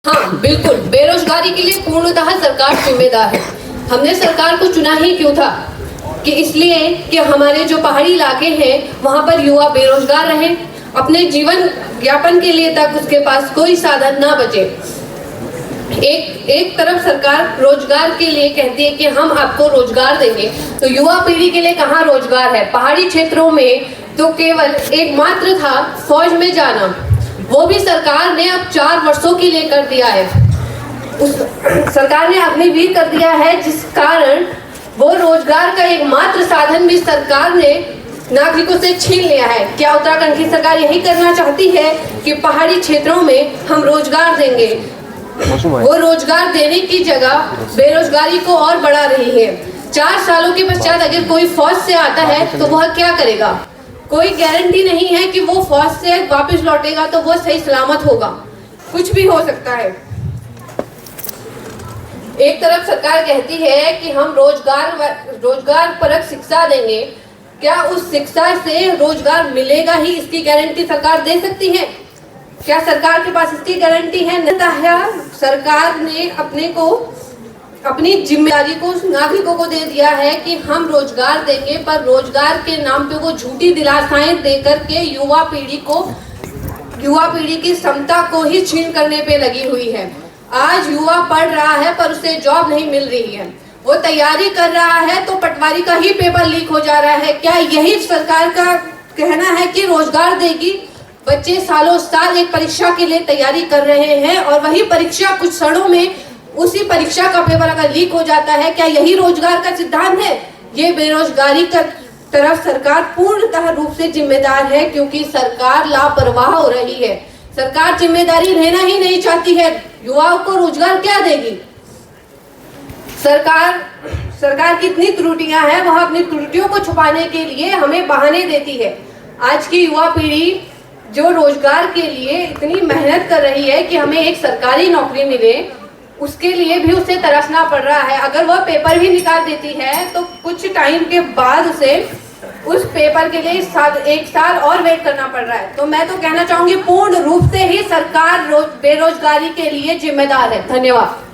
हाँ बिल्कुल, बेरोजगारी के लिए पूर्णतः सरकार जिम्मेदार है। हमने सरकार को चुना ही क्यों था कि इसलिए कि हमारे जो पहाड़ी इलाके हैं वहाँ पर युवा बेरोजगार रहे, अपने जीवन यापन के लिए तक उसके पास कोई साधन ना बचे। एक तरफ सरकार रोजगार के लिए कहती है कि हम आपको रोजगार देंगे, तो युवा पीढ़ी के लिए कहाँ रोजगार है? पहाड़ी क्षेत्रों में तो केवल एकमात्र था फौज में जाना, वो भी सरकार ने अब 4 वर्षों के लिए कर दिया है। सरकार ने अग्निवीर कर दिया है, जिस कारण वो रोजगार का एकमात्र साधन भी सरकार ने नागरिकों से छीन लिया है। क्या उत्तराखंड की सरकार यही करना चाहती है कि पहाड़ी क्षेत्रों में हम रोजगार देंगे? वो रोजगार देने की जगह बेरोजगारी को और बढ़ा रही है। 4 सालों के पश्चात अगर कोई फौज से आता है तो वह क्या करेगा? कोई गारंटी नहीं है कि वो फौज से वापस लौटेगा तो वो सही सलामत होगा, कुछ भी हो सकता है। एक तरफ सरकार कहती है कि हम रोजगार परक शिक्षा देंगे, क्या उस शिक्षा से रोजगार मिलेगा ही इसकी गारंटी सरकार दे सकती है? क्या सरकार के पास इसकी गारंटी है? सरकार ने अपनी जिम्मेदारी को नागरिकों को दे दिया है कि हम रोजगार देंगे, पर रोजगार के नाम पे वो झूठी दिलासाएं देकर के युवा पीढ़ी की क्षमता को ही छीन करने पे लगी हुई है। आज युवा पढ़ रहा है पर उसे जॉब नहीं मिल रही है, वो तैयारी कर रहा है तो पटवारी का ही पेपर लीक हो जा रहा है। क्या यही सरकार का कहना है कि रोजगार देगी? बच्चे सालों साल एक परीक्षा के लिए तैयारी कर रहे हैं और वही परीक्षा कुछ क्षणों में उसी परीक्षा का पेपर अगर लीक हो जाता है, क्या यही रोजगार का सिद्धांत है? ये बेरोजगारी का तरफ सरकार पूर्णतः रूप से जिम्मेदार है, क्योंकि सरकार लापरवाह हो रही है। सरकार जिम्मेदारी लेना ही नहीं चाहती है। युवाओं को रोजगार क्या देगी? सरकार की इतनी त्रुटियां हैं, वह अपनी त्रुटियों को छुपाने के लिए हमें बहाने देती है। आज की युवा पीढ़ी जो रोजगार के लिए इतनी मेहनत कर रही है कि हमें एक सरकारी नौकरी मिले, उसके लिए भी उसे तरसना पड़ रहा है। अगर वह पेपर भी निकाल देती है तो कुछ टाइम के बाद उसे उस पेपर के लिए 1 साल और वेट करना पड़ रहा है। तो मैं तो कहना चाहूंगी पूर्ण रूप से ही सरकार बेरोजगारी के लिए जिम्मेदार है। धन्यवाद।